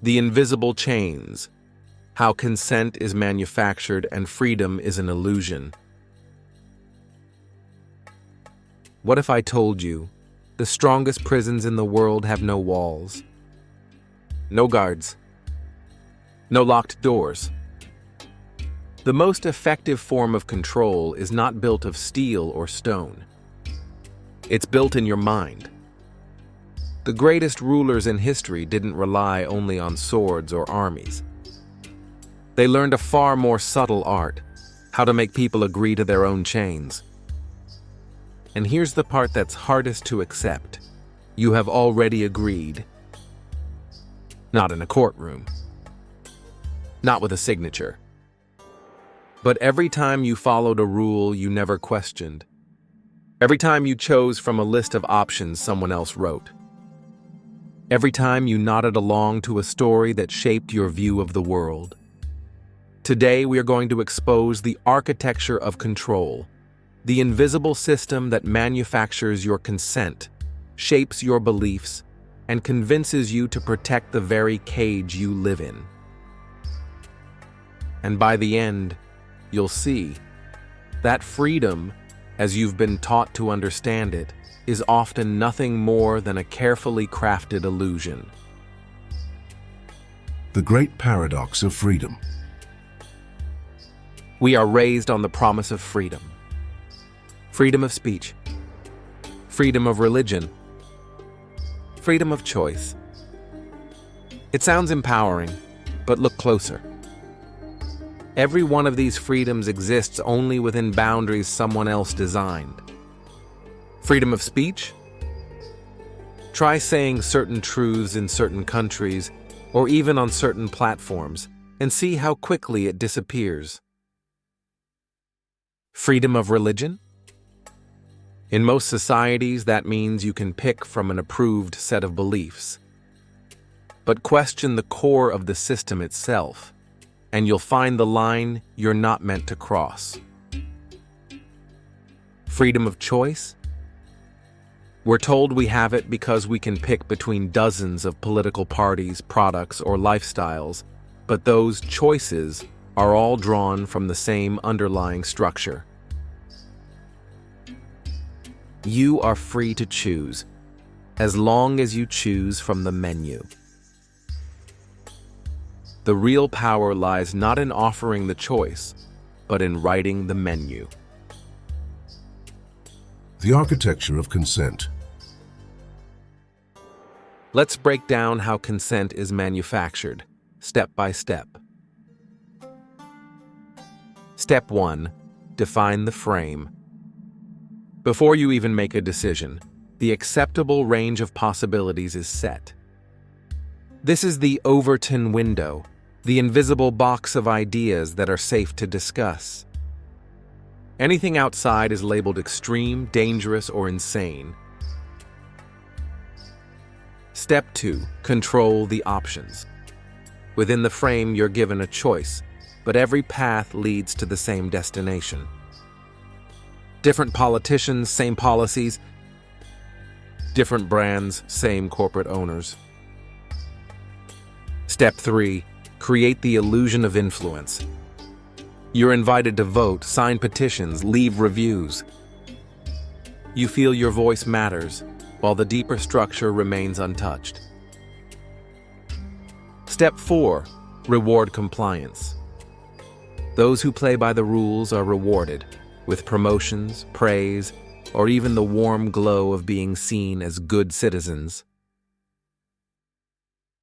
The invisible chains. How consent is manufactured and freedom is an illusion. What if I told you the strongest prisons in the world have no walls, no guards, no locked doors? The most effective form of control is not built of steel or stone. It's built in your mind. The greatest rulers in history didn't rely only on swords or armies. They learned a far more subtle art, how to make people agree to their own chains. And here's the part that's hardest to accept. You have already agreed. Not in a courtroom. Not with a signature. But every time you followed a rule you never questioned. Every time you chose from a list of options someone else wrote. Every time you nodded along to a story that shaped your view of the world. Today we are going to expose the architecture of control, the invisible system that manufactures your consent, shapes your beliefs, and convinces you to protect the very cage you live in. And by the end, you'll see that freedom, as you've been taught to understand it, is often nothing more than a carefully crafted illusion. The great paradox of freedom. We are raised on the promise of freedom. Freedom of speech. Freedom of religion. Freedom of choice. It sounds empowering, but look closer. Every one of these freedoms exists only within boundaries someone else designed. Freedom of speech? Try saying certain truths in certain countries, or even on certain platforms, and see how quickly it disappears. Freedom of religion? In most societies, that means you can pick from an approved set of beliefs. But question the core of the system itself, and you'll find the line you're not meant to cross. Freedom of choice? We're told we have it because we can pick between dozens of political parties, products, or lifestyles, but those choices are all drawn from the same underlying structure. You are free to choose, as long as you choose from the menu. The real power lies not in offering the choice, but in writing the menu. The architecture of consent. Let's break down how consent is manufactured, step by step. Step 1. Define the frame. Before you even make a decision, the acceptable range of possibilities is set. This is the Overton window, the invisible box of ideas that are safe to discuss. Anything outside is labeled extreme, dangerous, or insane. Step 2. Control the options. Within the frame, you're given a choice, but every path leads to the same destination. Different politicians, same policies. Different brands, same corporate owners. Step 3. Create the illusion of influence. You're invited to vote, sign petitions, leave reviews. You feel your voice matters, while the deeper structure remains untouched. Step 4. Reward compliance. Those who play by the rules are rewarded with promotions, praise, or even the warm glow of being seen as good citizens.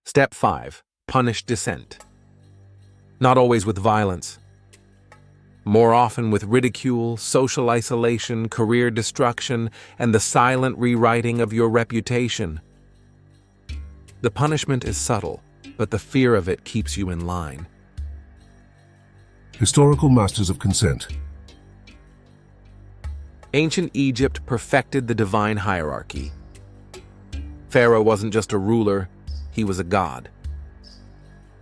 Step 5. Punish dissent. Not always with violence. More often with ridicule, social isolation, career destruction, and the silent rewriting of your reputation. The punishment is subtle, but the fear of it keeps you in line. Historical masters of consent. Ancient Egypt perfected the divine hierarchy. Pharaoh wasn't just a ruler, he was a god.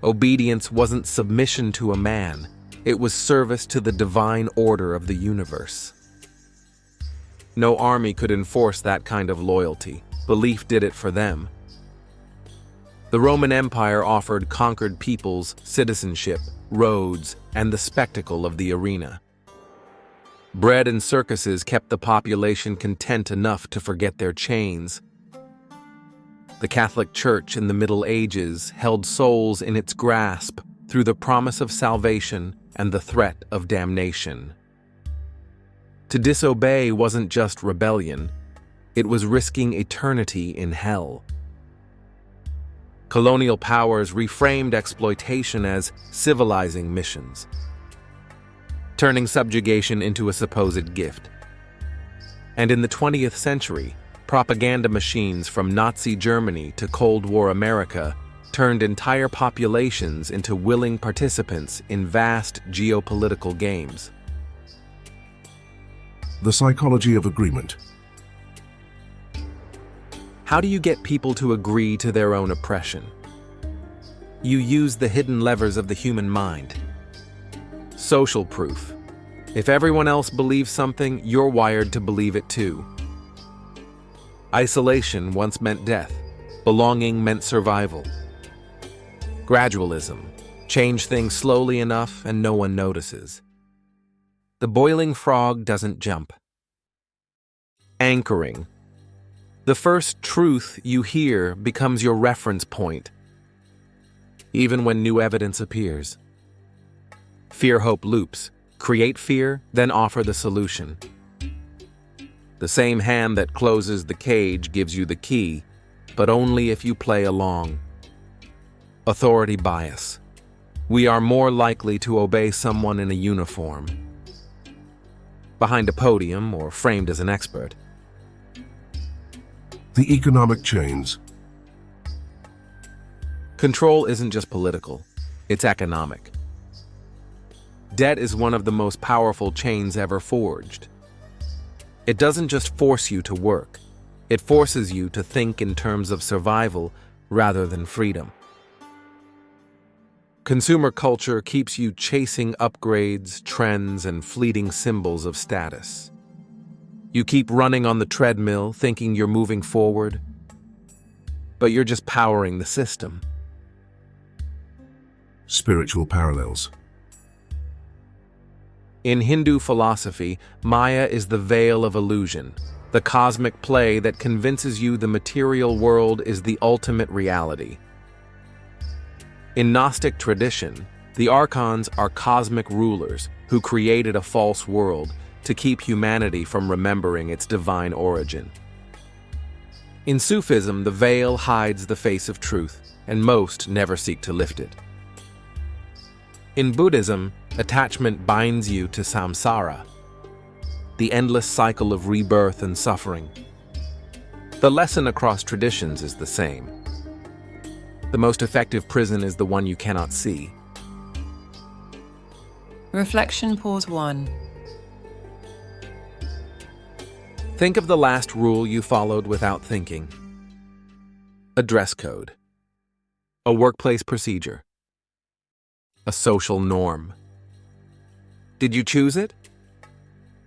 Obedience wasn't submission to a man, it was service to the divine order of the universe. No army could enforce that kind of loyalty. Belief did it for them. The Roman Empire offered conquered peoples citizenship, roads, and the spectacle of the arena. Bread and circuses kept the population content enough to forget their chains. The Catholic Church in the Middle Ages held souls in its grasp through the promise of salvation and the threat of damnation. To disobey wasn't just rebellion, it was risking eternity in hell. Colonial powers reframed exploitation as civilizing missions, turning subjugation into a supposed gift. And in the 20th century, propaganda machines from Nazi Germany to Cold War America turned entire populations into willing participants in vast geopolitical games. The psychology of agreement. How do you get people to agree to their own oppression? You use the hidden levers of the human mind. Social proof. If everyone else believes something, you're wired to believe it too. Isolation once meant death. Belonging meant survival. Gradualism. Change things slowly enough and no one notices. The boiling frog doesn't jump. Anchoring. The first truth you hear becomes your reference point, even when new evidence appears. Fear-hope loops. Create fear, then offer the solution. The same hand that closes the cage gives you the key, but only if you play along. Authority bias. We are more likely to obey someone in a uniform, behind a podium or framed as an expert. The economic chains. Control isn't just political, it's economic. Debt is one of the most powerful chains ever forged. It doesn't just force you to work, it forces you to think in terms of survival rather than freedom. Consumer culture keeps you chasing upgrades, trends, and fleeting symbols of status. You keep running on the treadmill thinking you're moving forward, but you're just powering the system. Spiritual parallels. In Hindu philosophy, Maya is the veil of illusion, the cosmic play that convinces you the material world is the ultimate reality. In Gnostic tradition, the Archons are cosmic rulers who created a false world to keep humanity from remembering its divine origin. In Sufism, the veil hides the face of truth, and most never seek to lift it. In Buddhism, attachment binds you to samsara, the endless cycle of rebirth and suffering. The lesson across traditions is the same. The most effective prison is the one you cannot see. Reflection Pause 1. Think of the last rule you followed without thinking. A dress code. A workplace procedure. A social norm. Did you choose it?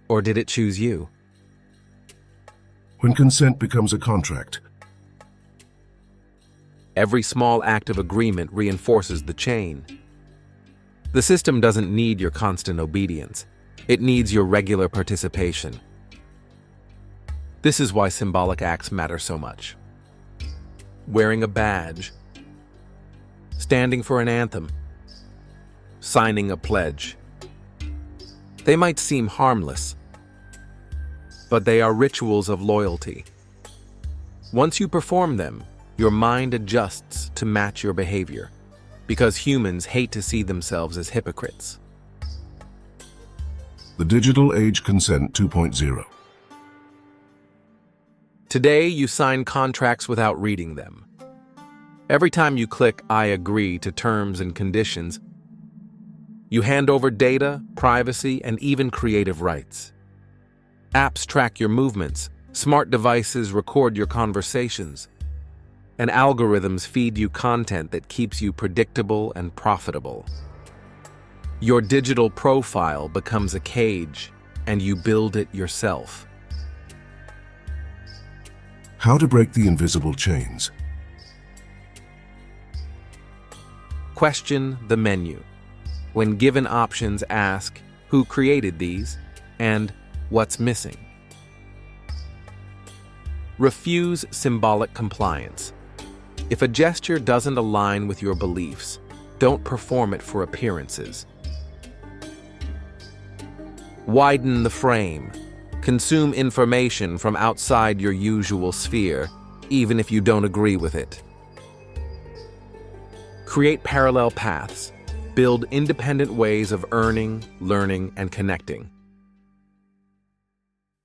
Or did it choose you? When consent becomes a contract. Every small act of agreement reinforces the chain. The system doesn't need your constant obedience. It needs your regular participation. This is why symbolic acts matter so much. Wearing a badge, standing for an anthem, signing a pledge. They might seem harmless, but they are rituals of loyalty. Once you perform them, your mind adjusts to match your behavior, because humans hate to see themselves as hypocrites. The Digital Age Consent 2.0. Today, you sign contracts without reading them. Every time you click "I agree" to terms and conditions, you hand over data, privacy, and even creative rights. Apps track your movements, smart devices record your conversations, and algorithms feed you content that keeps you predictable and profitable. Your digital profile becomes a cage, and you build it yourself. How to break the invisible chains. Question the menu. When given options, ask who created these and what's missing. Refuse symbolic compliance. If a gesture doesn't align with your beliefs, don't perform it for appearances. Widen the frame. Consume information from outside your usual sphere, even if you don't agree with it. Create parallel paths. Build independent ways of earning, learning, and connecting.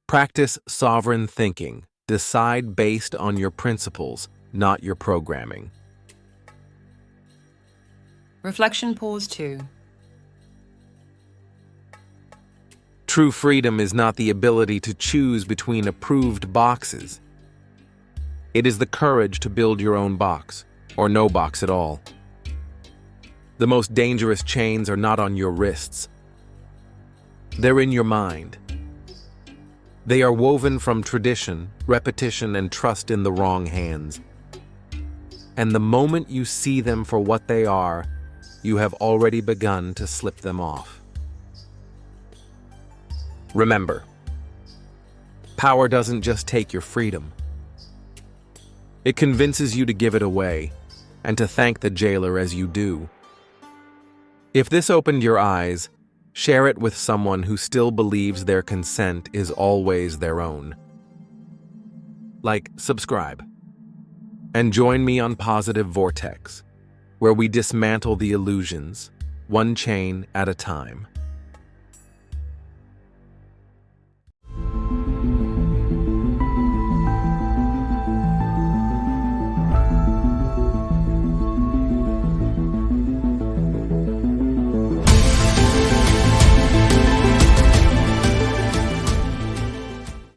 Practice sovereign thinking. Decide based on your principles, not your programming. Reflection pause 2. True freedom is not the ability to choose between approved boxes. It is the courage to build your own box, or no box at all. The most dangerous chains are not on your wrists. They're in your mind. They are woven from tradition, repetition, and trust in the wrong hands. And the moment you see them for what they are, you have already begun to slip them off. Remember, power doesn't just take your freedom. It convinces you to give it away, and to thank the jailer as you do. If this opened your eyes, share it with someone who still believes their consent is always their own. Like, subscribe, and join me on Positive Vortex, where we dismantle the illusions, one chain at a time.